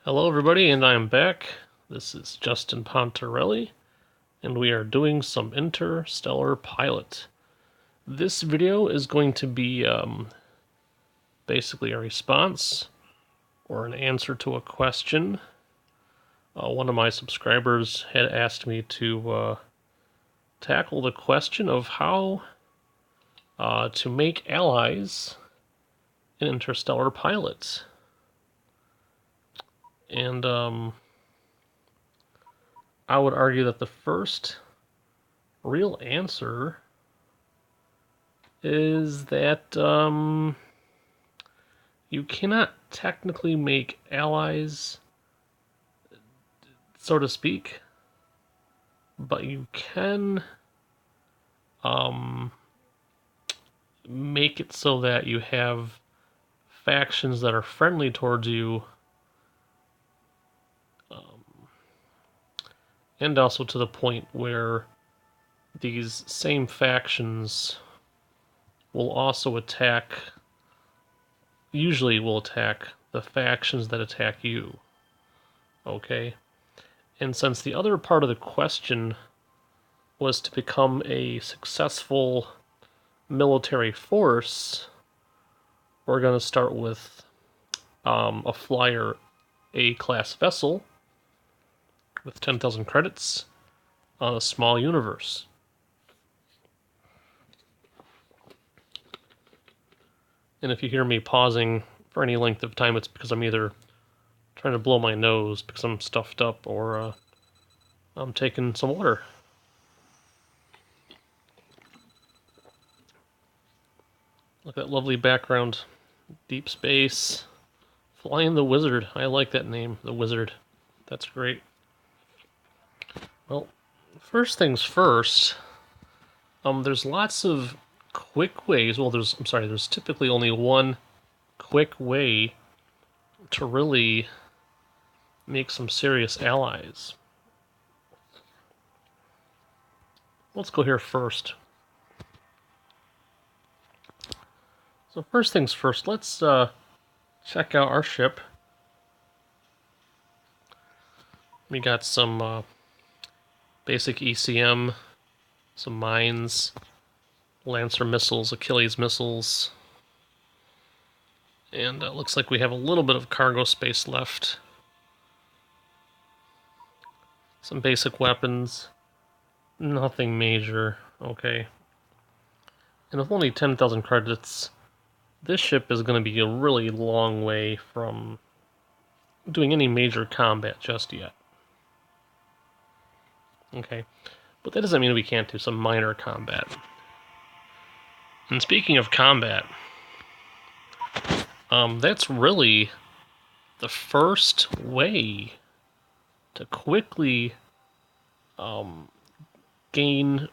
Hello everybody, and I am back. This is Justin Pontarelli, and we are doing some Interstellar Pilot. This video is going to be basically a response or an answer to a question. One of my subscribers had asked me to tackle the question of how to make allies in Interstellar Pilot. And I would argue that the first real answer is that you cannot technically make allies, so to speak, but you can make it so that you have factions that are friendly towards you, and also to the point where these same factions will also usually will attack the factions that attack you. Okay? And since the other part of the question was to become a successful military force, we're going to start with a flyer A-class vessel with 10,000 credits on a small universe. And if you hear me pausing for any length of time, it's because I'm either trying to blow my nose because I'm stuffed up, or I'm taking some water. Look at that lovely background. Deep space. Flying the Wizard. I like that name, the Wizard. That's great. Well, first things first, there's lots of quick ways. Well, there's typically only one quick way to really make some serious allies. Let's go here first. So first things first, let's check out our ship. We got some basic ECM, some mines, Lancer missiles, Achilles missiles, and it looks like we have a little bit of cargo space left. Some basic weapons, nothing major, okay. And with only 10,000 credits, this ship is going to be a really long way from doing any major combat just yet. Okay, but that doesn't mean we can't do some minor combat. And speaking of combat, that's really the first way to quickly gain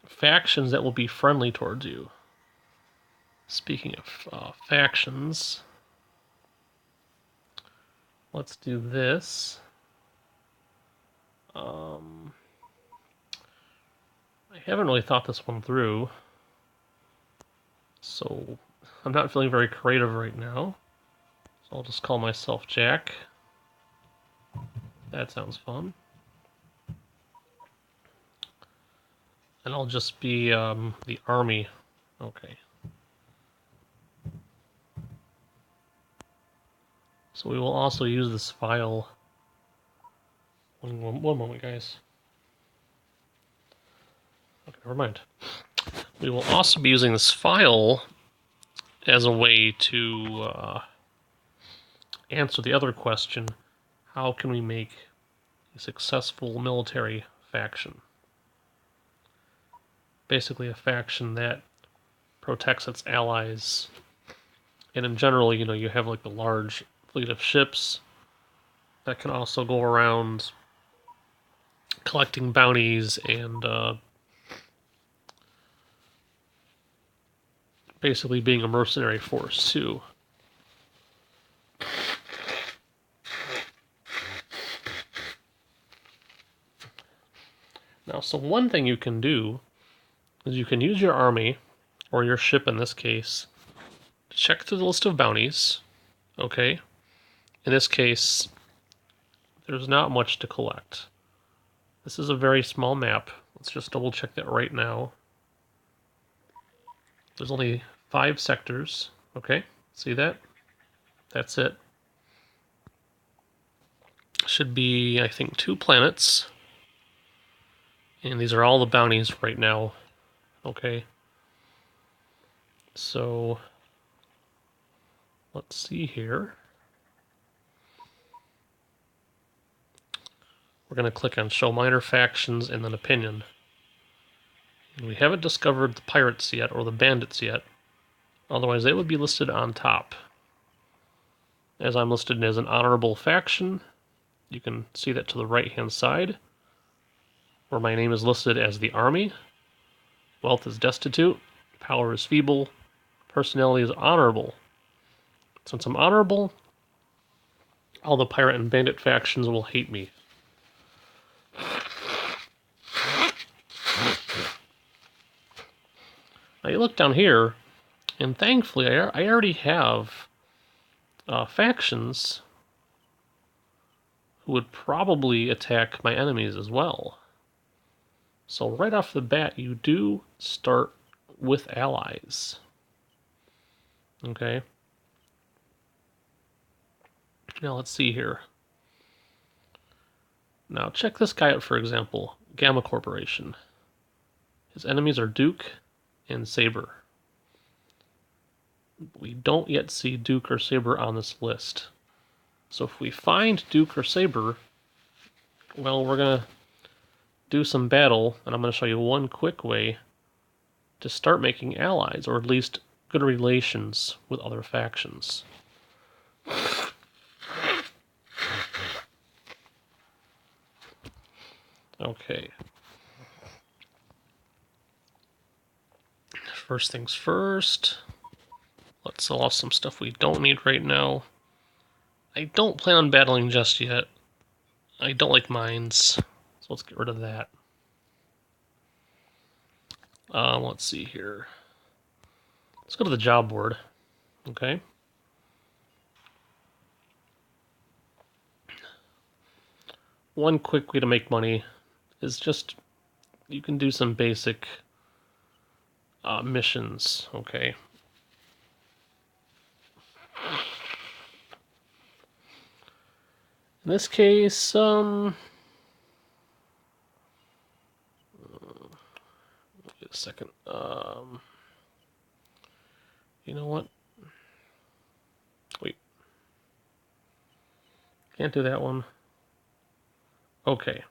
factions that will be friendly towards you. Speaking of factions, let's do this. I haven't really thought this one through, so I'm not feeling very creative right now. So I'll just call myself Jack. That sounds fun. And I'll just be the army. Okay. So we will also use this file. One moment, guys. Okay, never mind. We will also be using this file as a way to answer the other question: how can we make a successful military faction? Basically a faction that protects its allies. And in general, you have like a large fleet of ships that can also go around collecting bounties and basically being a mercenary force too. Now, so one thing you can do is you can use your army, or your ship in this case, to check through the list of bounties, okay? In this case, there's not much to collect. This is a very small map. Let's just double check that right now. There's only 5 sectors. Okay, see that? That's it. Should be, I think, 2 planets. And these are all the bounties right now. Okay. So, let's see here. We're going to click on Show Minor Factions and then Opinion. And we haven't discovered the pirates yet, or the bandits yet. Otherwise, they would be listed on top. As I'm listed as an honorable faction, you can see that to the right-hand side, where my name is listed as the Army. Wealth is destitute, power is feeble, personality is honorable. Since I'm honorable, all the pirate and bandit factions will hate me. Now you look down here, and thankfully I already have factions who would probably attack my enemies as well. So right off the bat, you do start with allies. Okay. Now let's see here. Now check this guy out, for example. Gamma Corporation. His enemies are Duke and Saber. We don't yet see Duke or Saber on this list. So if we find Duke or Saber, well, we're going to do some battle, and I'm going to show you one quick way to start making allies, or at least good relations with other factions. Okay. First things first, let's sell off some stuff we don't need right now. I don't plan on battling just yet. I don't like mines, so let's get rid of that. Let's see here. Let's go to the job board. Okay. One quick way to make money is just, you can do some basic missions, okay? In this case, wait a second. You know what? Wait. Can't do that one. Okay.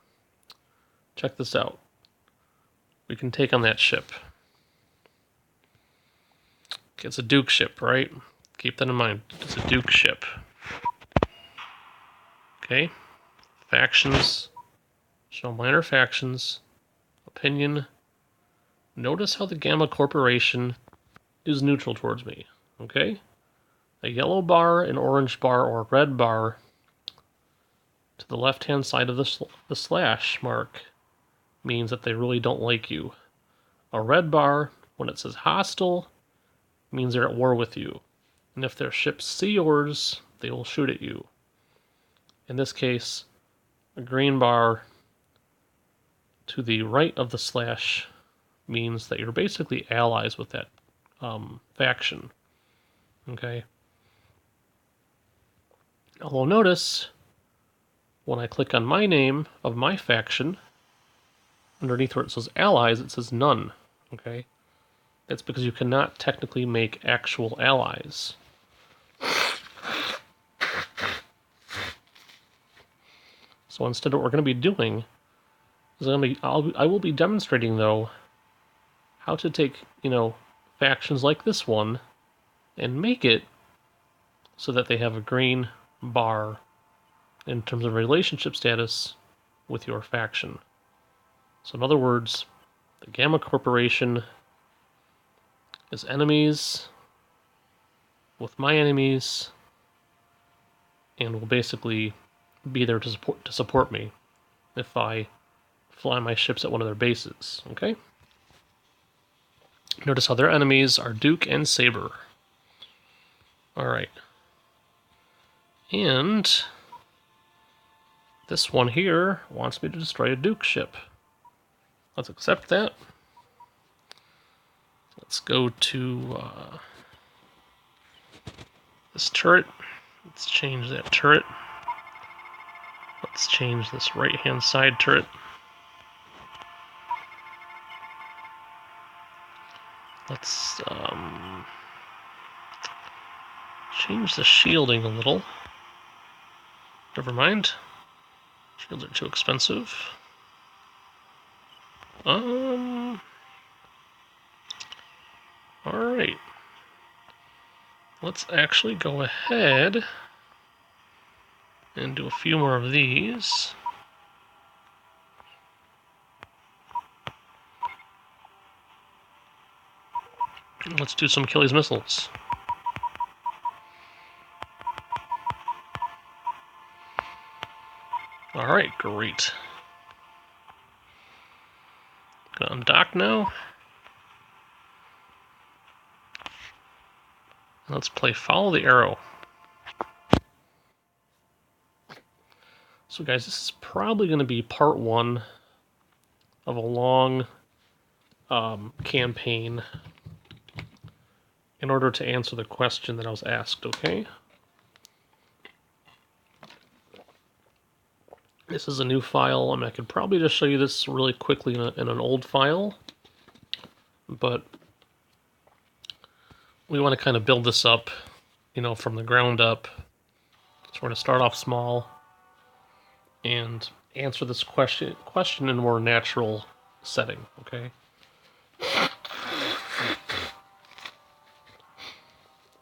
Check this out. We can take on that ship. Okay, it's a Duke ship, right? Keep that in mind. It's a Duke ship. Okay. Factions. Show minor factions. Opinion. Notice how the Gamma Corporation is neutral towards me. Okay? A yellow bar, an orange bar, or a red bar to the left-hand side of the slash mark means that they really don't like you. A red bar, when it says hostile, means they're at war with you. And if their ships see yours, they will shoot at you. In this case, a green bar to the right of the slash means that you're basically allies with that faction. Okay? Although notice, when I click on my name of my faction, underneath where it says allies, it says none. Okay? That's because you cannot technically make actual allies. So instead, what we're going to be doing is I will be demonstrating, though, how to take, factions like this one and make it so that they have a green bar in terms of relationship status with your faction. So in other words, the Gamma Corporation is enemies with my enemies and will basically be there to support me if I fly my ships at one of their bases, okay? Notice how their enemies are Duke and Saber. Alright. And this one here wants me to destroy a Duke ship. Let's accept that. Let's go to this turret. Let's change that turret. Let's change this right-hand side turret. Let's change the shielding a little. Never mind. Shields are too expensive. Alright. Let's actually go ahead and do a few more of these. Let's do some Achilles missiles. Alright, great. Gonna undock now. Let's play Follow the Arrow. So guys, this is probably going to be part one of a long campaign in order to answer the question that I was asked, okay? This is a new file. I mean, I could probably just show you this really quickly in an old file, but we want to kind of build this up, you know, from the ground up. So we're going to start off small and answer this question in a more natural setting, okay?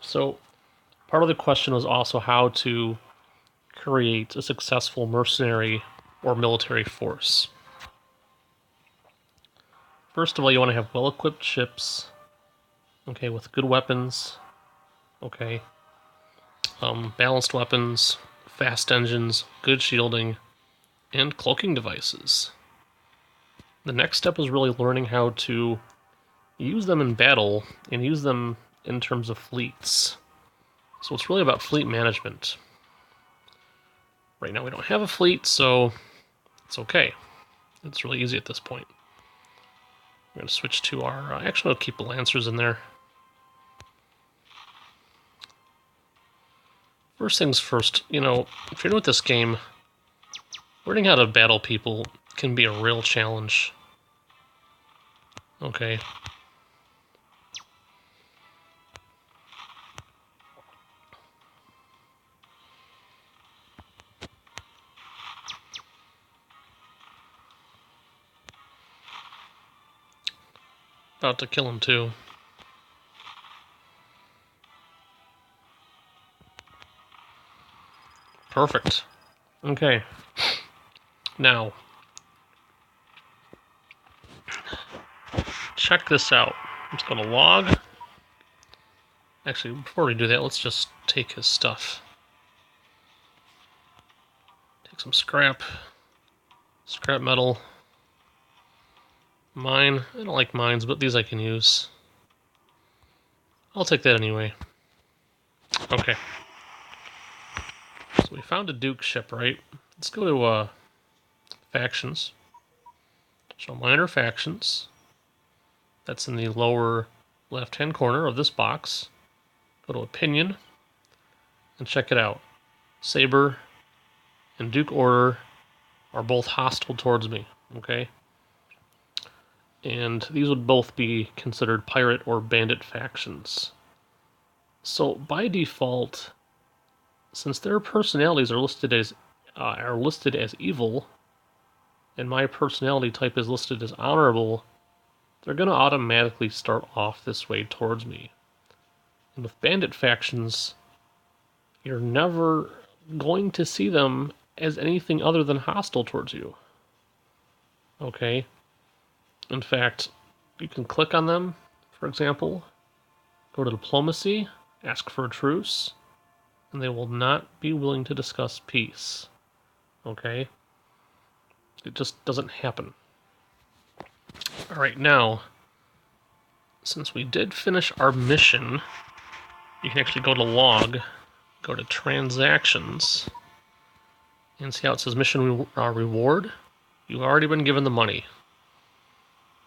So part of the question was also how to create a successful mercenary or military force. First of all, you want to have well-equipped ships, okay, with good weapons, okay, balanced weapons, fast engines, good shielding, and cloaking devices. The next step is really learning how to use them in battle and use them in terms of fleets. So it's really about fleet management. Right now we don't have a fleet, so it's okay. It's really easy at this point. We're going to switch to our... actually, I'll keep the Lancers in there. First things first, you know, if you're new at this game, learning how to battle people can be a real challenge. Okay. About to kill him too. Perfect. Okay. Now, check this out. I'm just going to log. Actually, before we do that, let's just take his stuff. Take some scrap. Scrap metal. Mine. I don't like mines, but these I can use. I'll take that anyway. Okay. So we found a Duke ship, right? Let's go to factions. Show minor factions. That's in the lower left-hand corner of this box. Go to opinion and check it out. Saber and Duke Order are both hostile towards me, okay? And these would both be considered pirate or bandit factions. So by default, since their personalities are listed as evil, and my personality type is listed as honorable, they're going to automatically start off this way towards me. And with bandit factions, you're never going to see them as anything other than hostile towards you. Okay? In fact, you can click on them, for example, go to diplomacy, ask for a truce, and they will not be willing to discuss peace. Okay? It just doesn't happen. Alright, now, since we did finish our mission, you can actually go to log, go to transactions, and see how it says mission reward. You've already been given the money.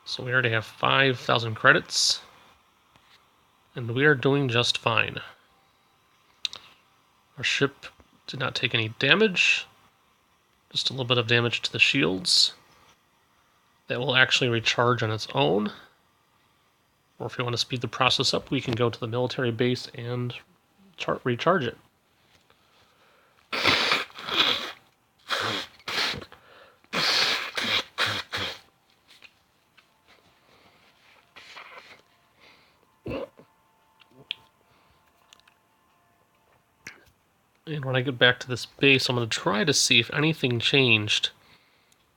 So we already have 5,000 credits, and we are doing just fine. Our ship did not take any damage, just a little bit of damage to the shields. That will actually recharge on its own. Or if you want to speed the process up, we can go to the military base and recharge it. And when I get back to this base, I'm going to try to see if anything changed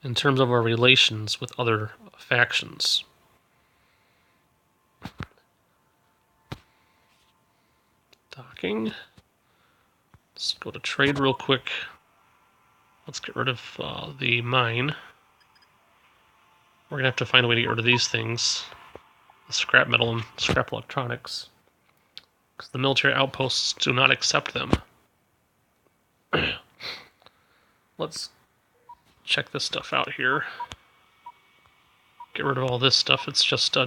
in terms of our relations with other factions. Docking. Let's go to trade real quick. Let's get rid of the mine. We're going to have to find a way to get rid of these things. The scrap metal and scrap electronics. Because the military outposts do not accept them. Let's check this stuff out here. Get rid of all this stuff. It's just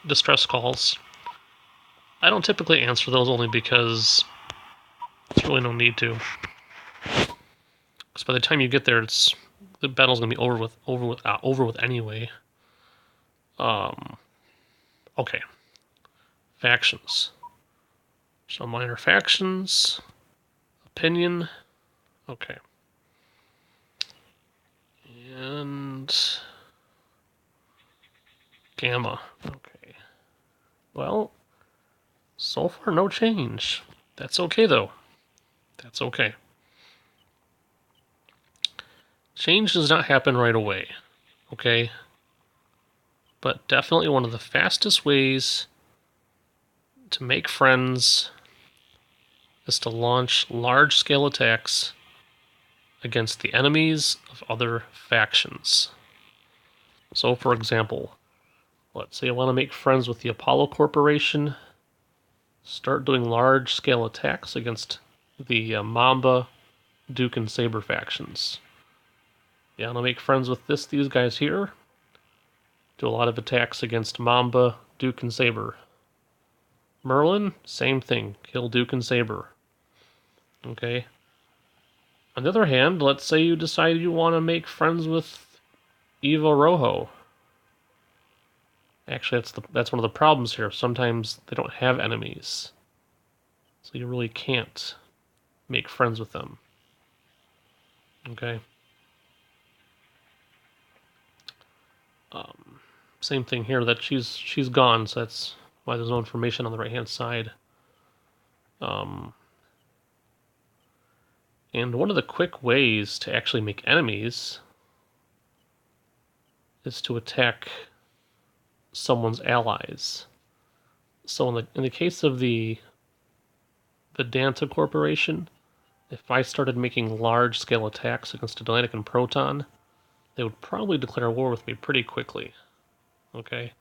distress calls. I don't typically answer those only because there's really no need to. Because by the time you get there, the battle's gonna be over with anyway. Okay. Factions. So minor factions. Opinion. Okay. And Gamma. Okay. Well, so far no change. That's okay though. That's okay. Change does not happen right away. Okay? But definitely one of the fastest ways to make friends is to launch large-scale attacks against the enemies of other factions. So, for example, let's say I want to make friends with the Apollo Corporation, start doing large-scale attacks against the Mamba, Duke, and Saber factions. Yeah, I'm going to make friends with these guys here, do a lot of attacks against Mamba, Duke, and Saber. Merlin, same thing, kill Duke and Saber. Okay. On the other hand, let's say you decide you want to make friends with Eva Rojo. Actually, that's one of the problems here. Sometimes they don't have enemies. So you really can't make friends with them. Okay. Same thing here, that she's gone, so that's why there's no information on the right-hand side. And one of the quick ways to actually make enemies is to attack someone's allies. So in the case of the Vedanta Corporation, if I started making large-scale attacks against Atlantic and Proton, they would probably declare war with me pretty quickly. Okay?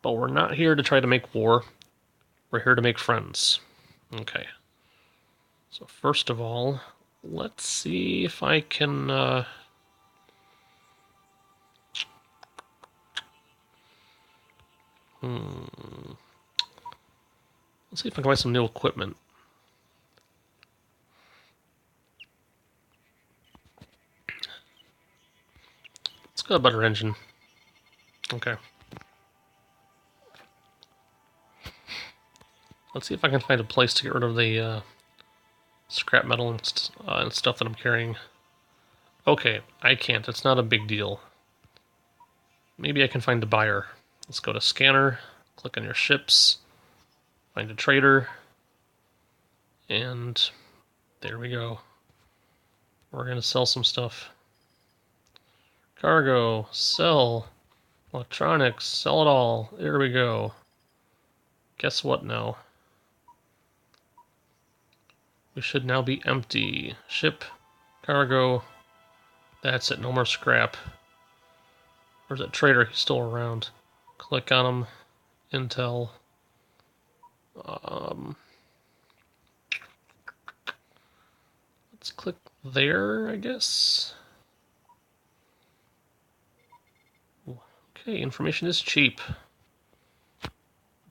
But we're not here to try to make war. We're here to make friends. Okay. So first of all, let's see if I can... Let's see if I can buy some new equipment. Let's get a better engine. Okay. Let's see if I can find a place to get rid of the scrap metal and stuff that I'm carrying. Okay, I can't. It's not a big deal. Maybe I can find a buyer. Let's go to scanner, click on your ships, find a trader, and there we go. We're going to sell some stuff. Cargo, sell, electronics, sell it all. There we go. Guess what now? We should now be empty. Ship, cargo, that's it, no more scrap. Where's that trader? He's still around. Click on him. Intel. there, I guess. Okay, information is cheap. The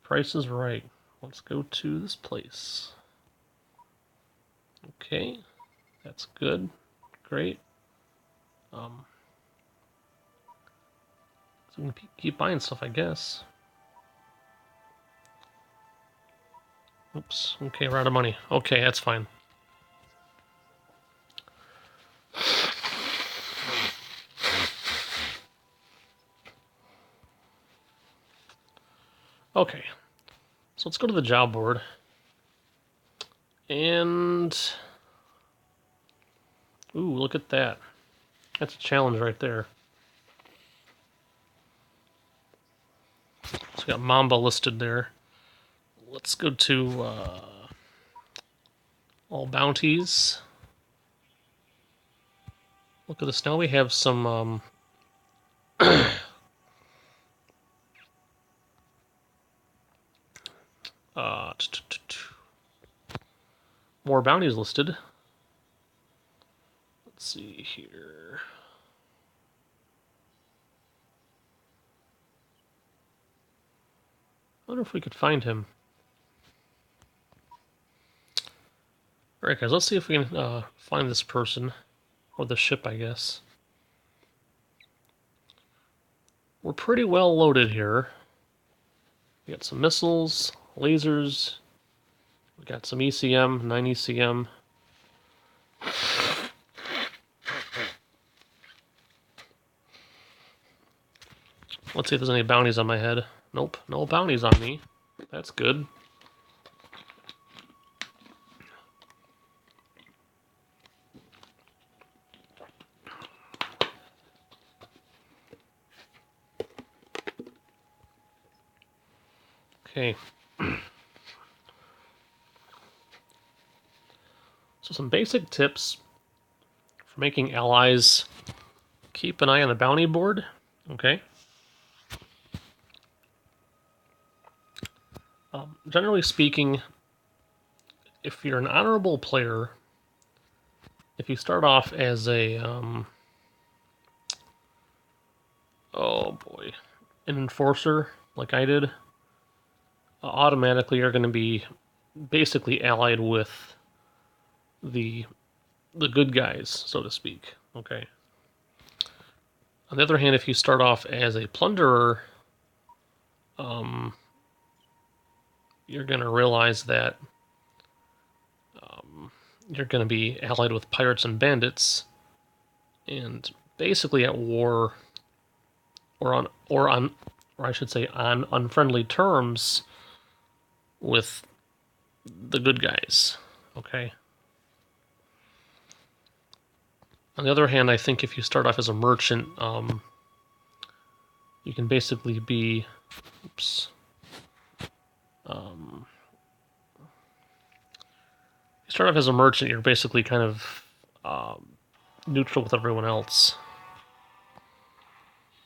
price is right. Let's go to this place. Okay, that's good. Great. So we can keep buying stuff, I guess. Oops. Okay, we're out of money. Okay, that's fine. Okay, so let's go to the job board. And... ooh, look at that. That's a challenge right there. So we got Mamba listed there. Let's go to all bounties. Look at this. Now we have some more bounties listed. Let's see here. I wonder if we could find him. Alright guys, let's see if we can find this person. Or the ship, I guess. We're pretty well loaded here. We got some missiles, lasers. We got some ECM, 9 ECM. Let's see if there's any bounties on my head. Nope, no bounties on me. That's good. Okay. So some basic tips for making allies. Keep an eye on the bounty board. Okay. Generally speaking, if you're an honorable player, if you start off as a oh boy, an enforcer like I did, automatically you're going to be basically allied with the good guys, so to speak. Okay. On the other hand, if you start off as a plunderer, you're going to realize that you're going to be allied with pirates and bandits, and basically at war, or I should say, on unfriendly terms with the good guys. Okay. On the other hand, I think if you start off as a merchant, you can basically be, oops, you start off as a merchant, you're basically kind of neutral with everyone else.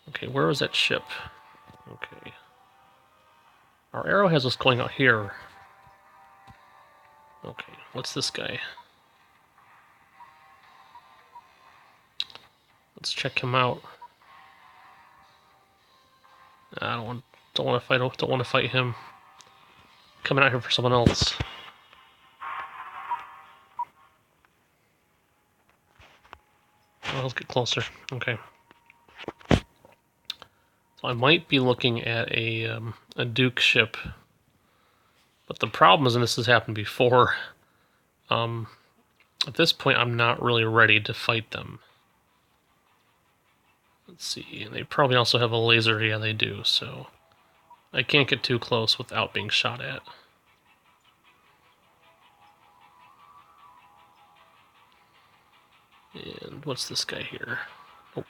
Okay, where is that ship? Okay. Our arrow has us going out here. Okay, what's this guy? Let's check him out. I don't want to fight him. Coming out here for someone else. Well, let's get closer. Okay. So I might be looking at a Duke ship, but the problem is, and this has happened before, at this point I'm not really ready to fight them. Let's see, and they probably also have a laser. Yeah, they do, so I can't get too close without being shot at. And what's this guy here? Nope.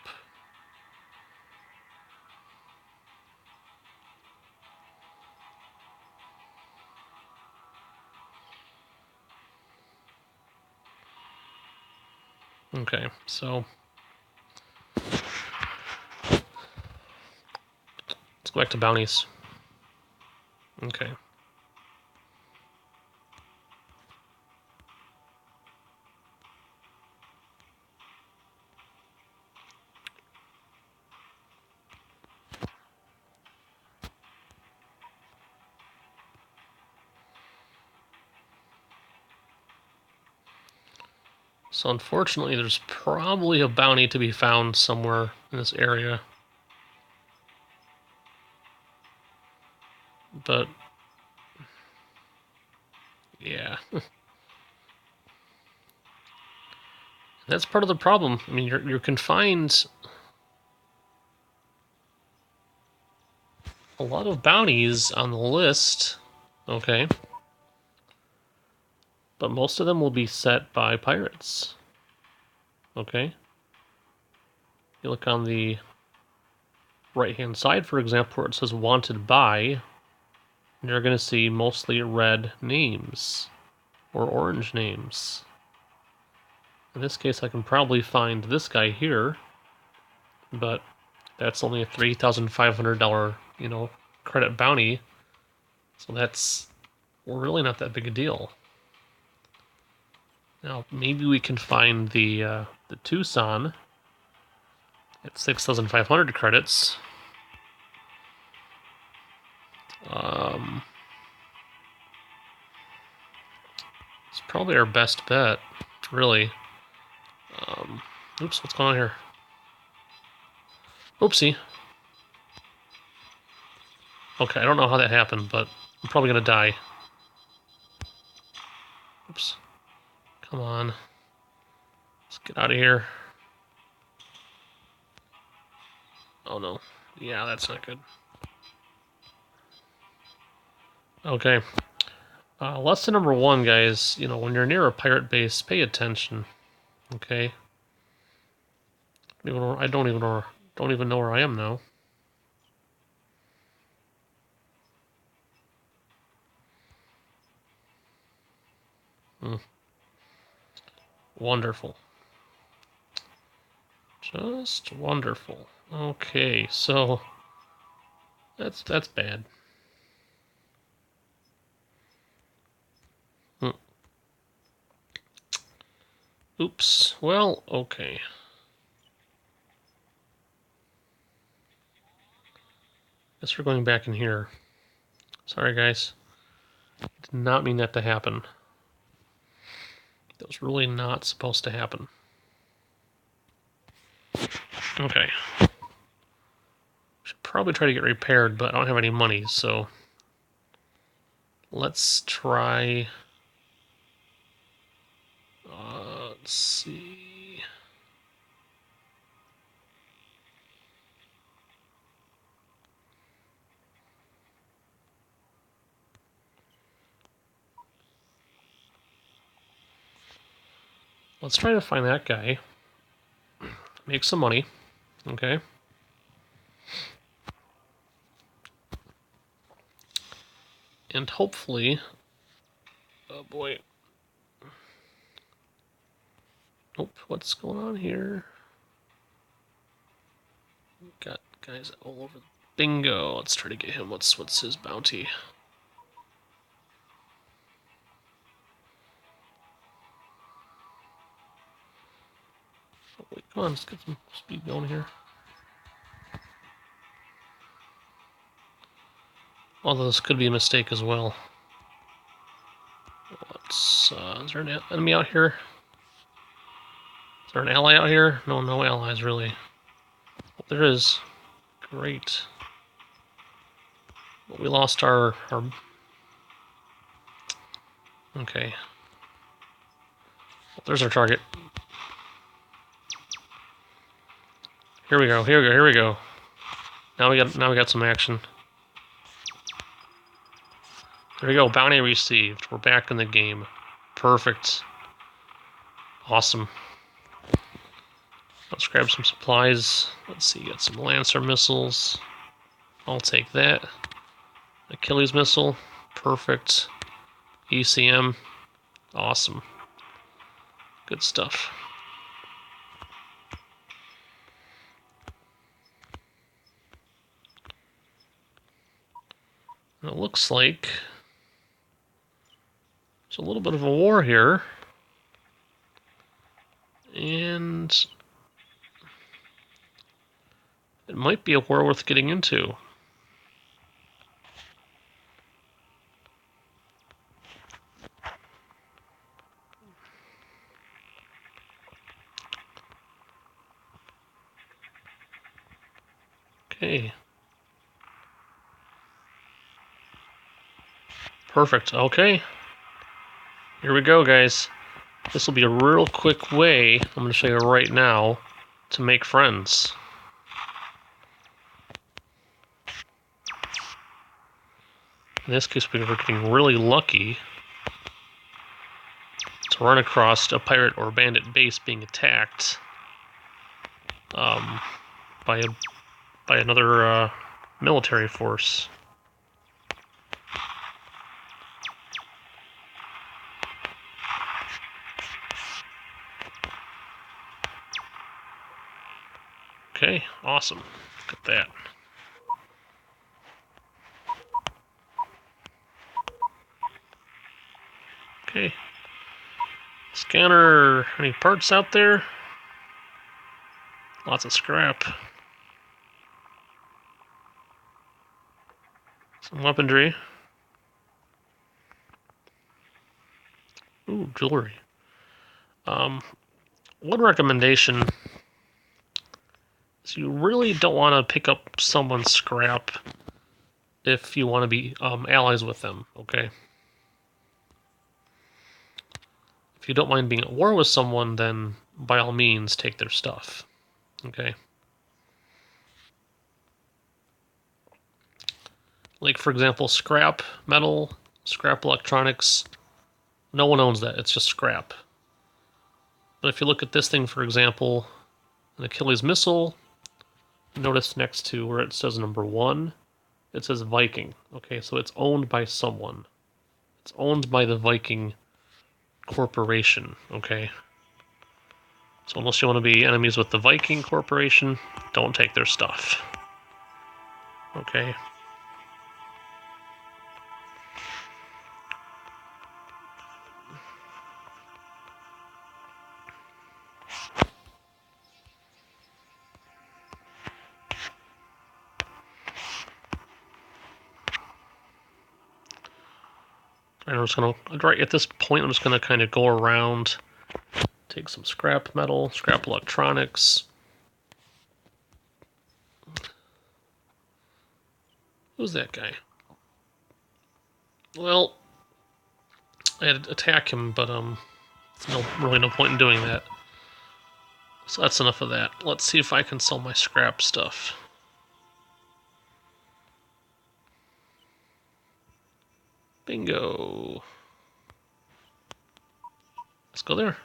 Okay, so let's go back to bounties. Okay. So unfortunately, there's probably a bounty to be found somewhere in this area. But yeah. That's part of the problem. I mean, you're confined. A lot of bounties on the list, okay, but most of them will be set by pirates, okay? You look on the right-hand side, for example, where it says wanted by, and you're going to see mostly red names or orange names. In this case, I can probably find this guy here, but that's only a $3,500, credit bounty, so that's really not that big a deal. Now, maybe we can find the Tucson at 6,500 credits. It's probably our best bet, really. Oops, what's going on here? Oopsie. Okay, I don't know how that happened, but I'm probably gonna die. Oops. Come on. Let's get out of here. Oh no. Yeah, that's not good. Okay. Lesson number one, guys. When you're near a pirate base, pay attention. Okay. I don't even know where I am now. Wonderful. Just wonderful. Okay, so that's bad. Oops. Well, okay. Guess we're going back in here. Sorry, guys. Did not mean that to happen. That was really not supposed to happen. Okay. Should probably try to get repaired, but I don't have any money, so let's try. Let's see. Let's try to find that guy. Make some money. Okay. And hopefully. Oh boy. Nope. What's going on here? Got guys all over. Bingo. Let's try to get him. What's his bounty? Oh, wait, come on, let's get some speed going here. Although this could be a mistake as well. Is there an enemy out here? Is there an ally out here? No allies, really. Oh, there is. Great. But we lost our... Okay. Well, there's our target. Here we go. Now we got some action. There we go, bounty received. We're back in the game. Perfect. Awesome. Let's grab some supplies. Let's see, got some Lancer missiles. I'll take that. Achilles missile. Perfect. ECM. Awesome. Good stuff. And it looks like there's a little bit of a war here. And it might be a war worth getting into. Okay. Perfect. Okay. Here we go, guys. This will be a real quick way, I'm going to show you right now, to make friends. In this case, we were getting really lucky to run across a pirate or bandit base being attacked by another military force. Okay, awesome. Look at that. Okay. Scanner, any parts out there? Lots of scrap. Some weaponry. Ooh, jewelry. One recommendation is you really don't want to pick up someone's scrap if you want to be allies with them, okay? If you don't mind being at war with someone, then by all means take their stuff, okay? Like, for example, scrap metal, scrap electronics, no one owns that, it's just scrap. But if you look at this thing, for example, an Achilles missile, notice next to where it says number 1, it says Viking. Okay, so it's owned by someone. It's owned by the Viking Corporation, okay? So unless you want to be enemies with the Viking Corporation, don't take their stuff. Okay? And I'm just gonna, right at this point, I'm just gonna kind of go around, take some scrap metal, scrap electronics. Who's that guy? Well, I had to attack him, but there's really no point in doing that. So that's enough of that. Let's see if I can sell my scrap stuff. Bingo. Let's go there.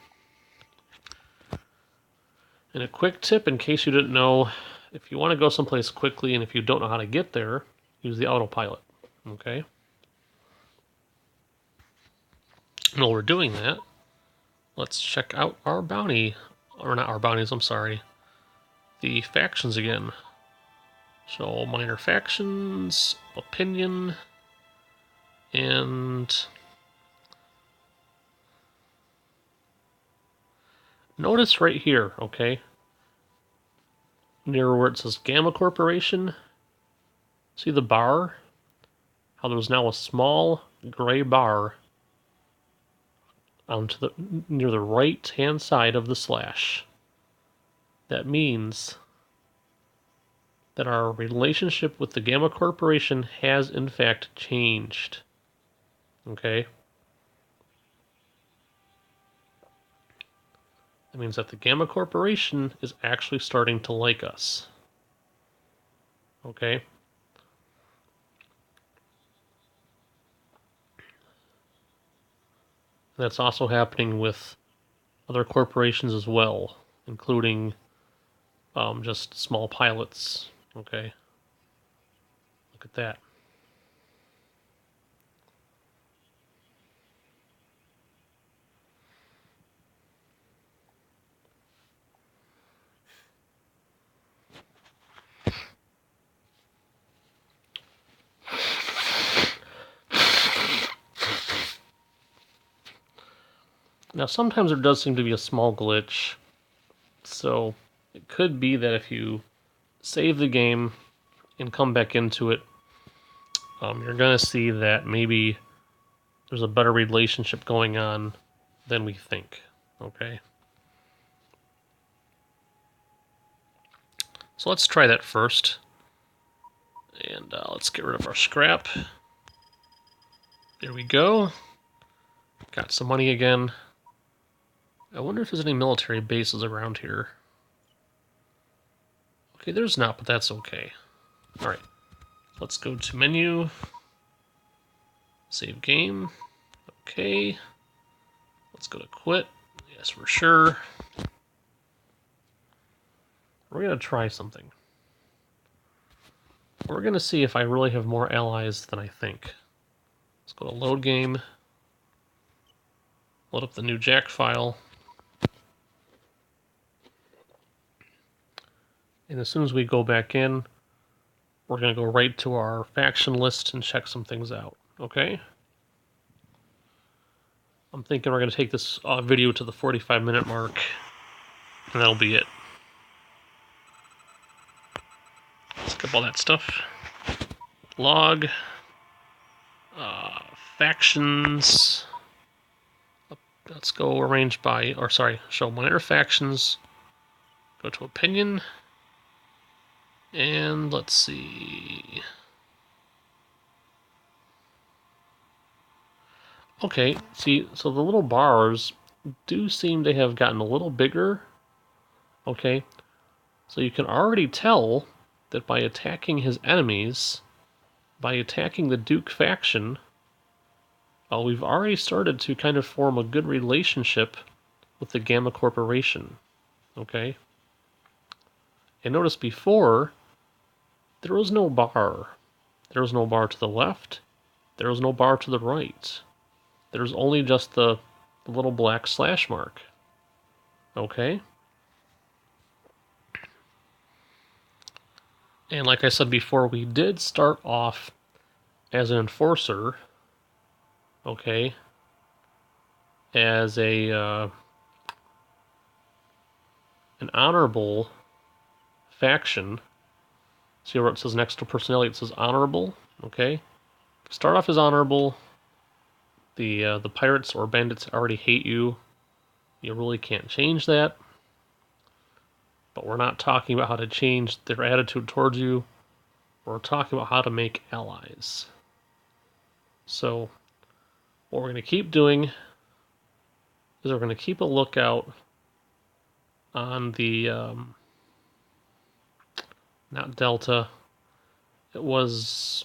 And a quick tip, in case you didn't know, if you want to go someplace quickly and if you don't know how to get there, use the autopilot. Okay? And while we're doing that, let's check out our bounty. Or not our bounties, I'm sorry. The factions again. So, minor factions, opinion, and notice right here, okay? Near where it says Gamma Corporation, see the bar? How there's now a small gray bar near the right hand side of the slash. That means that our relationship with the Gamma Corporation has in fact changed. Okay? That means that the Gamma Corporation is actually starting to like us. Okay? That's also happening with other corporations as well, including just small pilots. Okay? Look at that. Now, sometimes there does seem to be a small glitch, so it could be that if you save the game and come back into it, you're going to see that maybe there's a better relationship going on than we think, okay? So let's try that first. And let's get rid of our scrap. There we go. Got some money again. I wonder if there's any military bases around here. Okay, there's not, but that's okay. Alright, let's go to menu. Save game. Okay. Let's go to quit. Yes, for sure. We're going to try something. We're going to see if I really have more allies than I think. Let's go to load game. Load up the new Jack file. And as soon as we go back in, we're going to go right to our faction list and check some things out. Okay? I'm thinking we're going to take this video to the 45-minute mark, and that'll be it. Skip all that stuff. Log. Factions. Let's go arrange by, or sorry, show minor factions. Go to opinion. And let's see. Okay, see, so the little bars do seem to have gotten a little bigger. Okay, so you can already tell that by attacking his enemies, by attacking the Duke faction, we've already started to kind of form a good relationship with the Gamma Corporation. Okay? And notice before, there was no bar. There was no bar to the left. There was no bar to the right. There's only just the little black slash mark. Okay? And like I said before, we did start off as an enforcer. Okay? As an honorable faction. See where it says next to personality, it says honorable. Okay? Start off as honorable. The pirates or bandits already hate you. You really can't change that. But we're not talking about how to change their attitude towards you. We're talking about how to make allies. So, what we're going to keep doing is we're going to keep a lookout on the, not Delta, it was,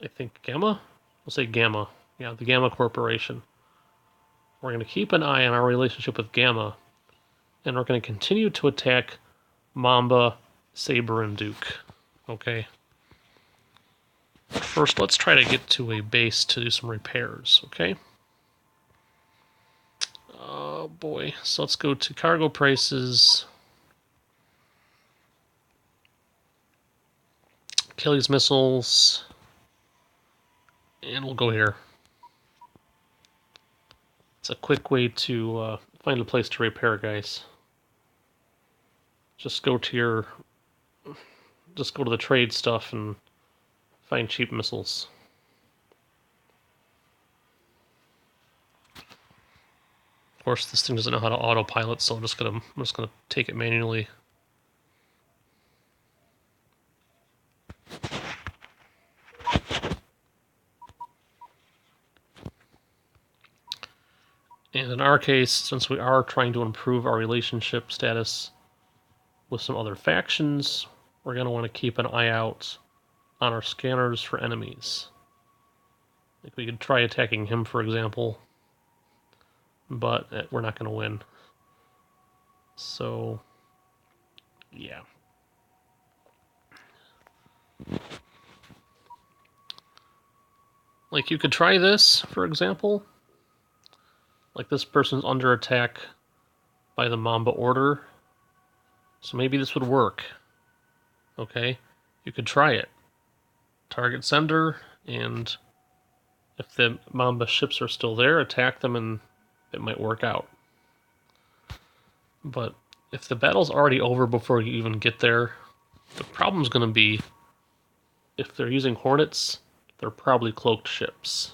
I think, Gamma? We'll say Gamma. Yeah, the Gamma Corporation. We're going to keep an eye on our relationship with Gamma, and we're going to continue to attack Mamba, Saber, and Duke. Okay? But first, let's try to get to a base to do some repairs, okay? Oh boy. So let's go to cargo prices. Achilles missiles. And we'll go here. It's a quick way to find a place to repair, guys. Just go to the trade stuff and find cheap missiles. Of course, this thing doesn't know how to autopilot, so I'm just gonna take it manually. And in our case, since we are trying to improve our relationship status with some other factions, we're going to want to keep an eye out on our scanners for enemies. Like we could try attacking him, for example, but we're not going to win. So, yeah. Like you could try this, for example. Like this person's under attack by the Mamba Order. So maybe this would work. Okay? You could try it. Target sender, and if the Mamba ships are still there, attack them and it might work out. But if the battle's already over before you even get there, the problem's going to be if they're using Hornets, they're probably cloaked ships.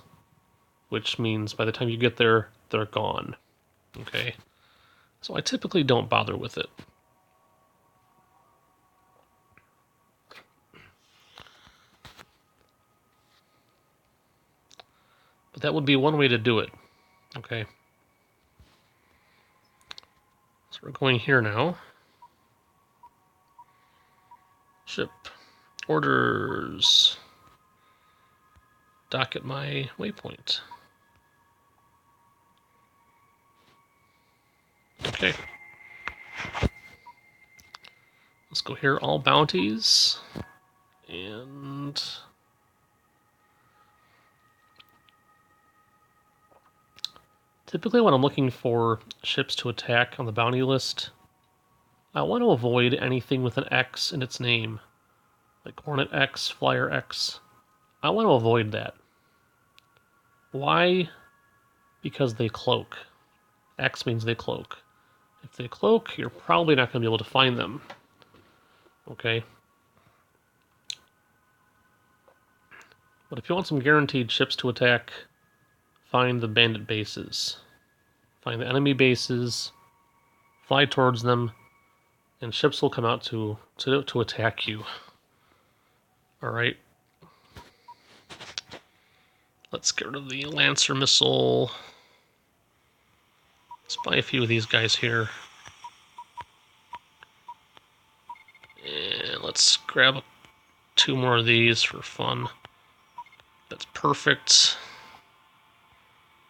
Which means by the time you get there, they're gone. Okay? So I typically don't bother with it. that would be one way to do it. Okay. So we're going here now. Ship. Orders. Dock at my waypoint. Okay. Let's go here, all bounties. And typically when I'm looking for ships to attack on the bounty list, I want to avoid anything with an X in its name. Like Hornet X, Flyer X. I want to avoid that. Why? Because they cloak. X means they cloak. If they cloak, you're probably not going to be able to find them. Okay? But if you want some guaranteed ships to attack, find the bandit bases. Find the enemy bases, fly towards them, and ships will come out to attack you. Alright. Let's get rid of the Lancer missile. Let's buy a few of these guys here. And let's grab 2 more of these for fun. That's perfect.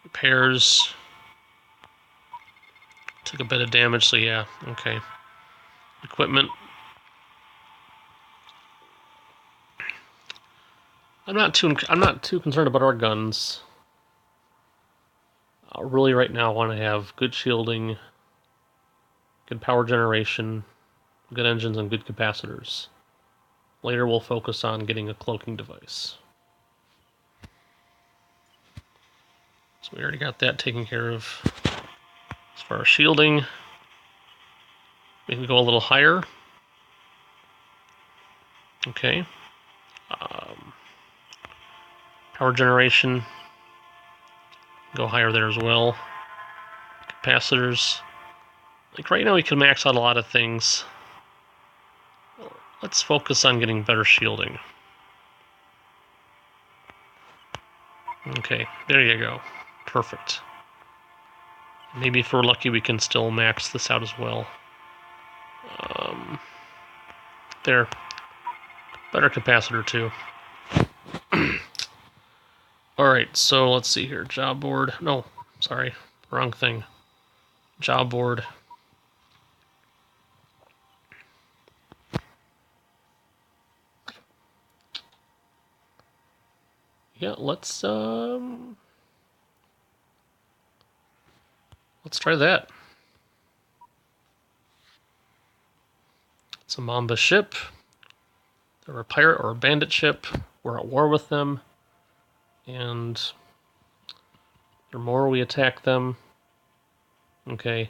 Repairs. Took a bit of damage, so yeah, okay. Equipment. I'm not too concerned about our guns. I really right now want to have good shielding, good power generation, good engines, and good capacitors. Later we'll focus on getting a cloaking device. So we already got that taken care of. As far as shielding, we can go a little higher. Okay. Power generation, go higher there as well. Capacitors. Like right now we can max out a lot of things. Let's focus on getting better shielding. Okay, there you go. Perfect. Maybe if we're lucky we can still max this out as well. There. Better capacitor too. Alright, so let's see here. Job board. No, sorry. Wrong thing. Job board. Yeah, let's try that. It's a Mamba ship. They're a pirate or a bandit ship. We're at war with them. And the more we attack them, okay,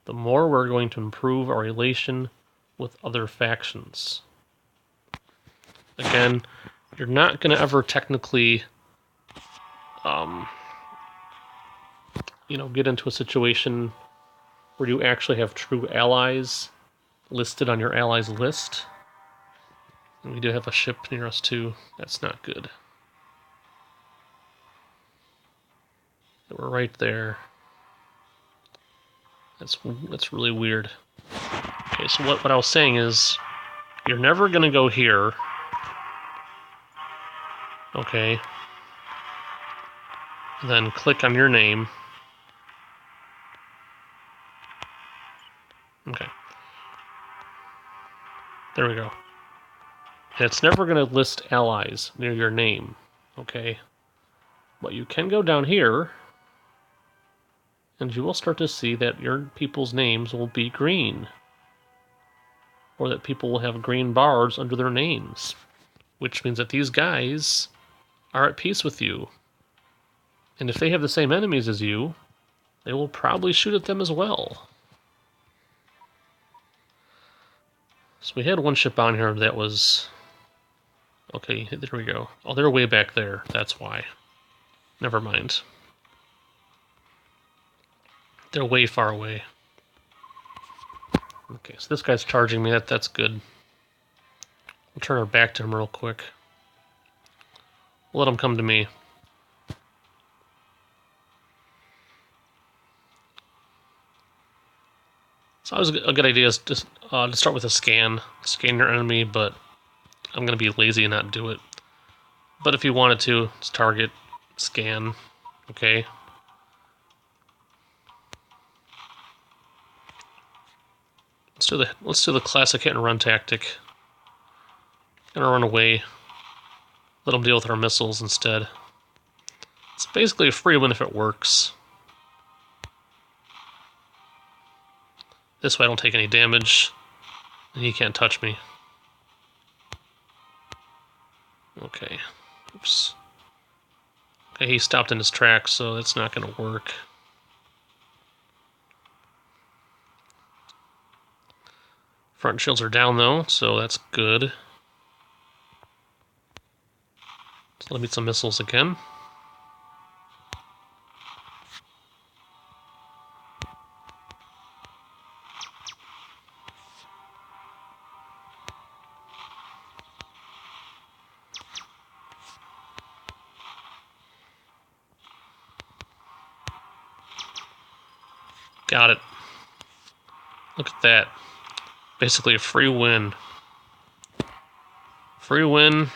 the more we're going to improve our relation with other factions. Again, you're not going to ever technically, get into a situation where you actually have true allies listed on your allies list. And we do have a ship near us too. That's not good. We're right there. That's really weird. Okay, so what I was saying is, you're never gonna go here. Okay. Then click on your name. Okay. There we go. And it's never gonna list allies near your name. Okay. But you can go down here, and you will start to see that your people's names will be green. Or that people will have green bars under their names. Which means that these guys are at peace with you. And if they have the same enemies as you, they will probably shoot at them as well. So we had one ship on here that was... Okay, there we go. Oh, they're way back there. That's why. Never mind. They're way far away. Okay, so this guy's charging me. That's good. We'll turn our back to him real quick. We'll let him come to me. It's always a good idea is just to start with a scan your enemy, but I'm going to be lazy and not do it. But if you wanted to, it's target, scan, okay? Let's do the classic hit and run tactic. Gonna run away. Let them deal with our missiles instead. It's basically a free win if it works. This way I don't take any damage, and he can't touch me. Okay. Oops. Okay, he stopped in his tracks, so that's not gonna work. Front shields are down though, so that's good. So let me get some missiles again. Got it. Look at that. Basically a free win. Free win.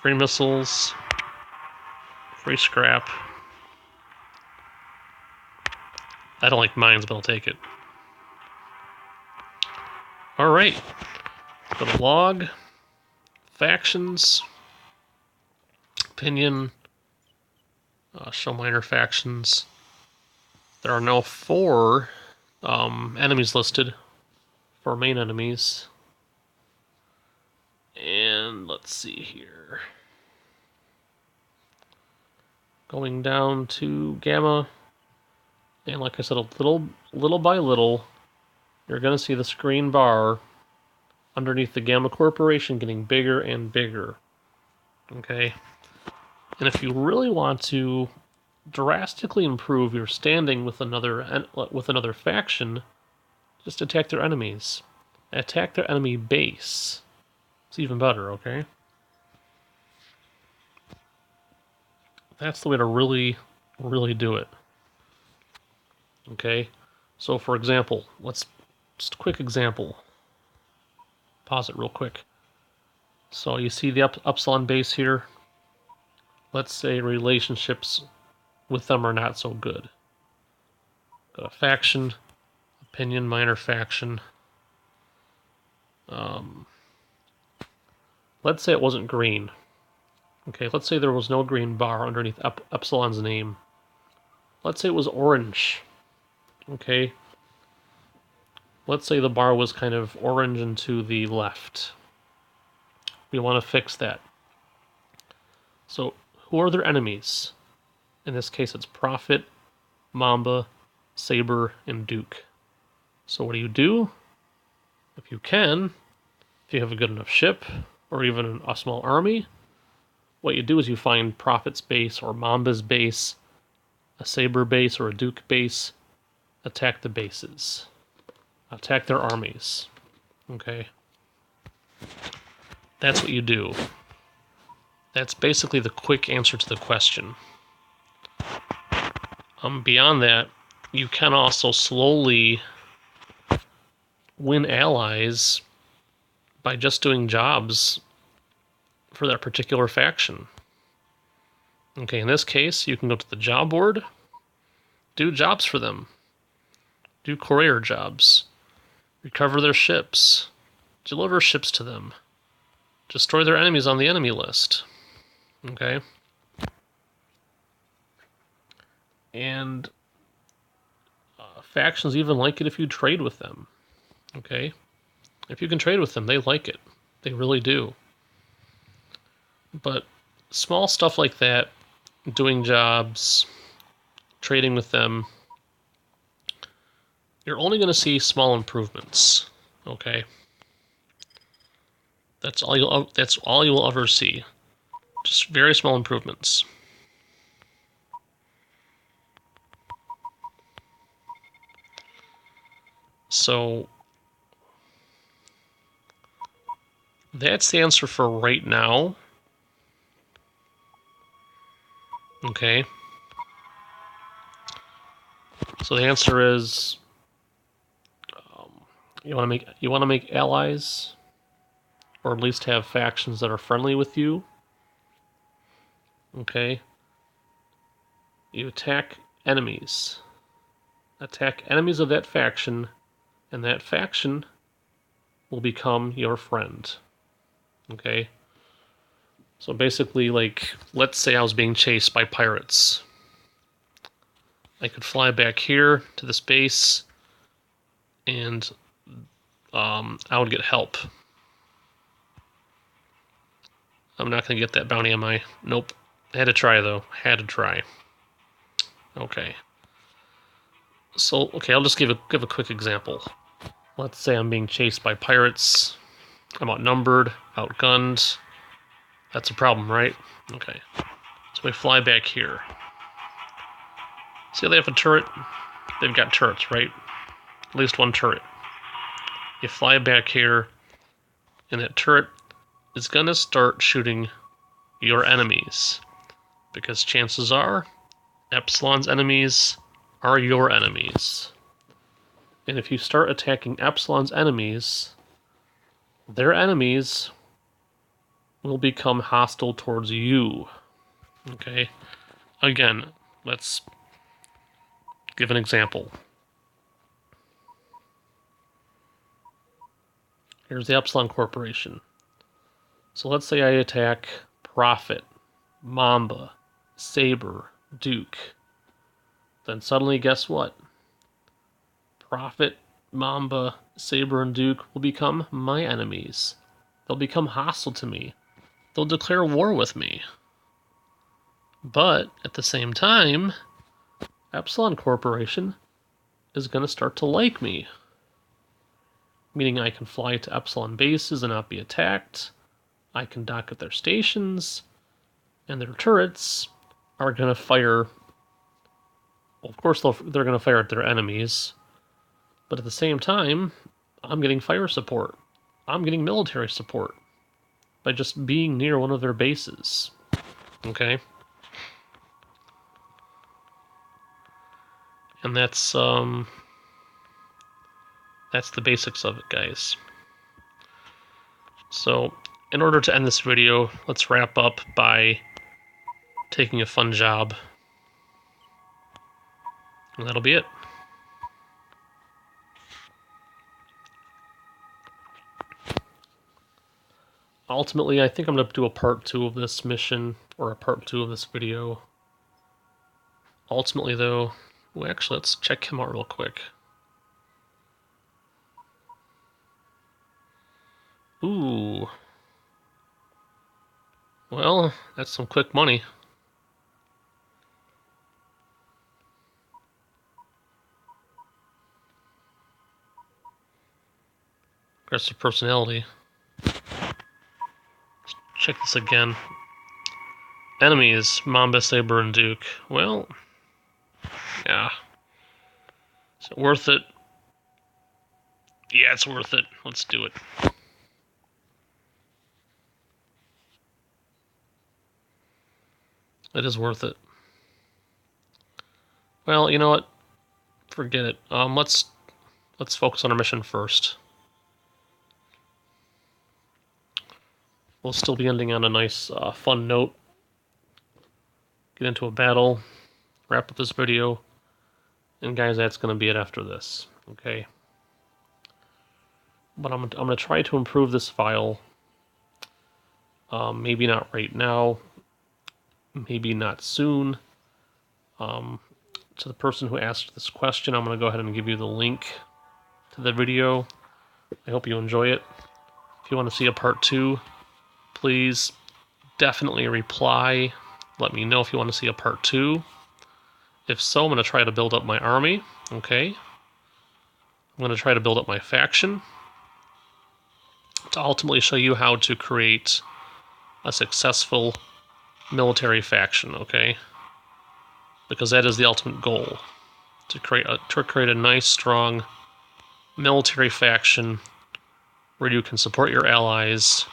Free missiles. Free scrap. I don't like mines, but I'll take it. Alright. Go to log. Factions. Opinion. Show minor factions. There are now 4 enemies listed. 4 main enemies. And let's see here. Going down to Gamma. And like I said, little by little, you're going to see the screen bar underneath the Gamma Corporation getting bigger and bigger. Okay? And if you really want to drastically improve your standing with another faction, just attack their enemies. Attack their enemy base. It's even better, okay? That's the way to really do it. Okay? So for example, just a quick example. Pause it real quick. So you see the Upsilon base here? Let's say relationships with them are not so good. Go to faction, opinion, minor faction. Let's say it wasn't green. Okay, let's say there was no green bar underneath Epsilon's name. Let's say it was orange. Okay. Let's say the bar was kind of orange and to the left. We want to fix that. So, who are their enemies? In this case, it's Prophet, Mamba, Saber, and Duke. So what do? If you can, if you have a good enough ship, or even a small army, what you do is you find Prophet's base or Mamba's base, a Saber base or a Duke base, attack the bases. Attack their armies. Okay? That's what you do. That's basically the quick answer to the question. Beyond that, you can also slowly win allies by just doing jobs for that particular faction. Okay, in this case, you can go to the job board, do jobs for them, do courier jobs, recover their ships, deliver ships to them, destroy their enemies on the enemy list. Okay? And factions even like it if you trade with them. Okay? If you can trade with them, they like it. They really do. But small stuff like that, doing jobs, trading with them, you're only going to see small improvements. Okay? That's all you'll ever see. Just very small improvements. So that's the answer for right now. Okay. So the answer is You want to make allies, or at least have factions that are friendly with you. Okay. You attack enemies. Attack enemies of that faction, and that faction will become your friend. Okay? So basically, like, let's say I was being chased by pirates. I could fly back here to this base, and I would get help. I'm not going to get that bounty, am I? Nope. Had to try, though. Had to try. Okay. So, okay, I'll just give a quick example. Let's say I'm being chased by pirates. I'm outnumbered, outgunned. That's a problem, right? Okay. So we fly back here. See how they have a turret? They've got turrets, right? At least one turret. You fly back here, and that turret is gonna start shooting your enemies. Because chances are, Epsilon's enemies are your enemies. And if you start attacking Epsilon's enemies, their enemies will become hostile towards you. Okay? Again, let's give an example. Here's the Epsilon Corporation. So let's say I attack Prophet, Mamba, Saber, Duke. Then suddenly, guess what? Prophet, Mamba, Saber, and Duke will become my enemies. They'll become hostile to me. They'll declare war with me. But at the same time, Epsilon Corporation is going to start to like me. Meaning I can fly to Epsilon bases and not be attacked. I can dock at their stations. And their turrets are going to fire. Well, of course, they're going to fire at their enemies. But at the same time, I'm getting fire support. I'm getting military support by just being near one of their bases. Okay? And that's the basics of it, guys. So, in order to end this video, let's wrap up by taking a fun job. And that'll be it. Ultimately, I think I'm going to do a part 2 of this mission, or a part 2 of this video. Ultimately, though, well, actually, let's check him out real quick. Ooh. Well, that's some quick money. Aggressive personality. Let's check this again. Enemies, Mamba, Saber, and Duke. Well, yeah. Is it worth it? Yeah, it's worth it. Let's do it. It is worth it. Well, you know what? Forget it. Let's focus on our mission first. We'll still be ending on a nice, fun note. Get into a battle, wrap up this video, and guys, that's going to be it after this. Okay. But I'm going to try to improve this file. Maybe not right now. Maybe not soon. To the person who asked this question, I'm going to go ahead and give you the link to the video. I hope you enjoy it. If you want to see a part 2, please definitely reply. Let me know if you want to see a part 2. If so, I'm going to try to build up my army. Okay. I'm going to try to build up my faction to ultimately show you how to create a successful military faction, okay? Because that is the ultimate goal, to create a nice, strong military faction where you can support your allies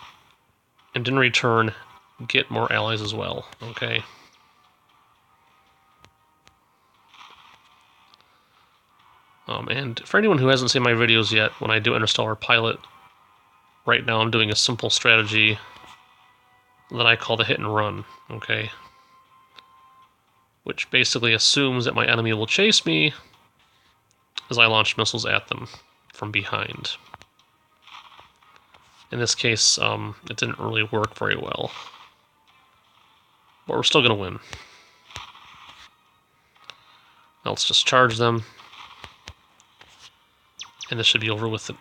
and in return get more allies as well, okay? And for anyone who hasn't seen my videos yet, when I do Interstellar Pilot, right now I'm doing a simple strategy that I call the hit and run, okay? Which basically assumes that my enemy will chase me as I launch missiles at them from behind. In this case, it didn't really work very well. But we're still going to win. Now let's just charge them. And this should be over with in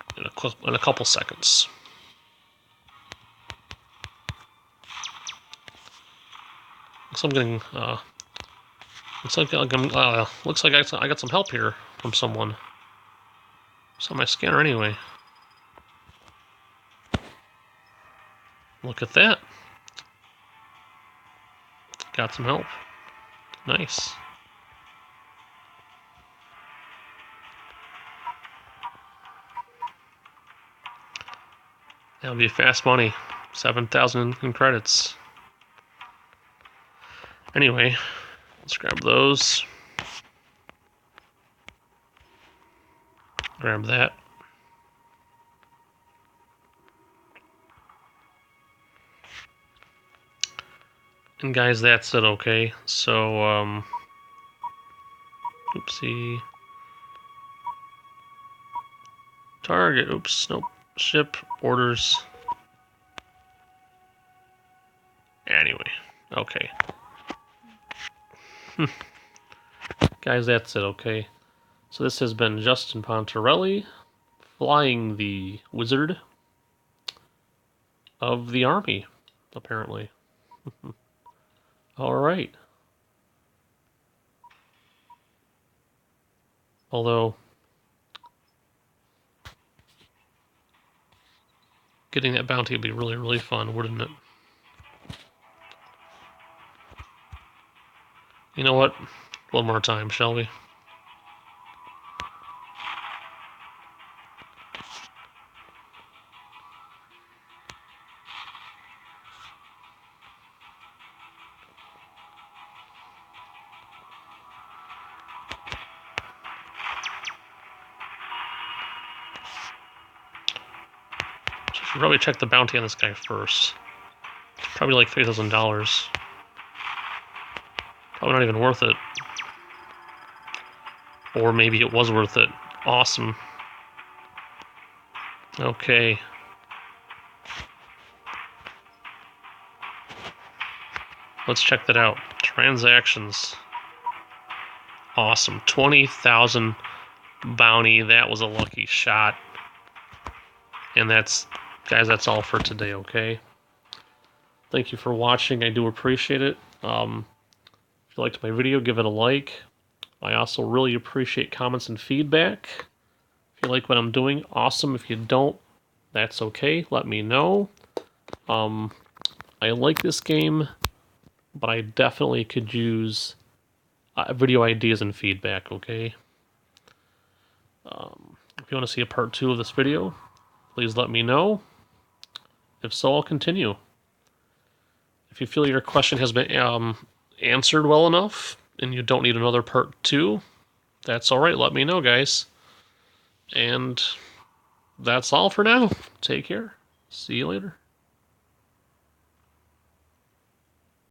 a couple seconds. So I'm getting, looks like I got some help here from someone. It's on my scanner anyway. Look at that. Got some help. Nice. That'll be fast money. 7,000 in credits. Anyway, let's grab those. Grab that. And guys, that's it, okay? So, oopsie. Target, oops, nope. Ship, orders. Anyway, okay. Guys, that's it, okay? So this has been Justin Pontarelli, flying the Wizard of the Army, apparently. Alright. Although, getting that bounty would be really, really fun, wouldn't it? You know what? One more time, shall we? Should probably check the bounty on this guy first. It's probably like $3,000. Probably not even worth it. Or maybe it was worth it. Awesome. Okay. Let's check that out. Transactions. Awesome. 20,000 bounty. That was a lucky shot. And that's, guys, that's all for today, okay? Thank you for watching. I do appreciate it. If you liked my video, give it a like. I also really appreciate comments and feedback. If you like what I'm doing, awesome. If you don't, that's okay. Let me know. I like this game, but I definitely could use video ideas and feedback, okay? If you want to see a part 2 of this video, please let me know. If so, I'll continue. If you feel your question has been answered well enough and you don't need another part 2, that's alright. Let me know, guys. And that's all for now. Take care. See you later.